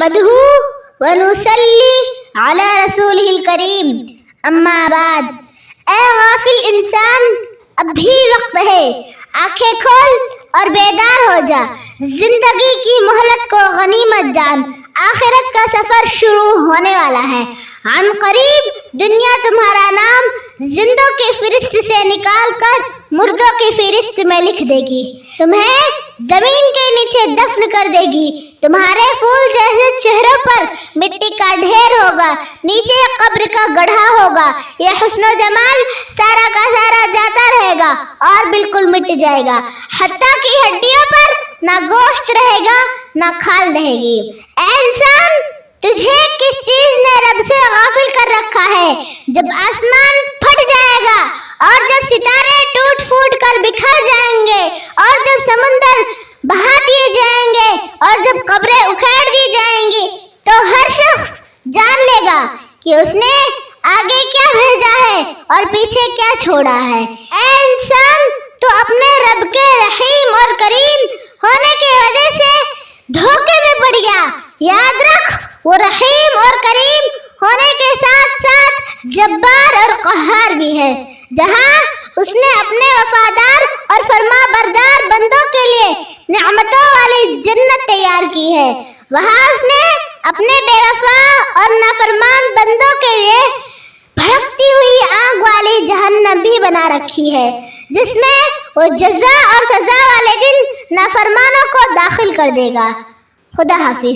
نحمدہ ونصلی علی رسولہ الکریم اما بعد۔ اے غافل انسان، اب بھی وقت ہے، آنکھیں کھول اور بیدار ہو جا۔ زندگی کی مہلت کو غنیمت جان، آخرت کا سفر شروع ہونے والا ہے۔ عن قریب دنیا تمہارا نام زندوں کی فہرست سے نکال کر مردوں کی فہرست میں لکھ دے گی۔ تمہیں زمین کے نیچے دفن کر دے گی۔ تمہارے پھول جیسے چہروں پر مٹی کا ڈھیر ہوگا، نیچے قبر کا گڑھا ہوگا۔ یہ حسن و جمال سارا کا سارا جاتا رہے گا اور بالکل مٹ جائے گا، حتیٰ کہ ہڈیوں پر نہ گوشت رہے گا نہ کھال رہے گی۔ اے انسان، تجھے کس چیز نے رب سے غافل کر رکھا ہے؟ جب آسمان پھٹ جائے گا اور جب ستارے ٹوٹ پھوٹ کر بکھر جائیں گے اور جب سمندر بہا دیے جائیں گے اور جب قبریں اکھیڑ دی جائیں گی، تو ہر شخص جان لے گا کہ اس نے آگے کیا بھیجا ہے اور پیچھے کیا چھوڑا ہے۔ اے انسان، تو اپنے رب کے رحیم اور کریم ہونے کی وجہ سے دھوکے میں پڑ گیا۔ یاد رکھ، وہ رحیم اور کریم ہونے کے ساتھ ساتھ جبار اور قہار بھی ہے۔ جہاں اس نے اپنے وفادار اور فرما بردار بندوں کے لیے نعمتوں والی جنت تیار کی ہے، وہاں اس نے اپنے بے وفا اور نافرمان بندوں کے لیے بھڑکتی ہوئی آگ والی جہنم بھی بنا رکھی ہے، جس میں وہ جزا اور سزا والے دن نافرمانوں کو داخل کر دے گا۔ خدا حافظ۔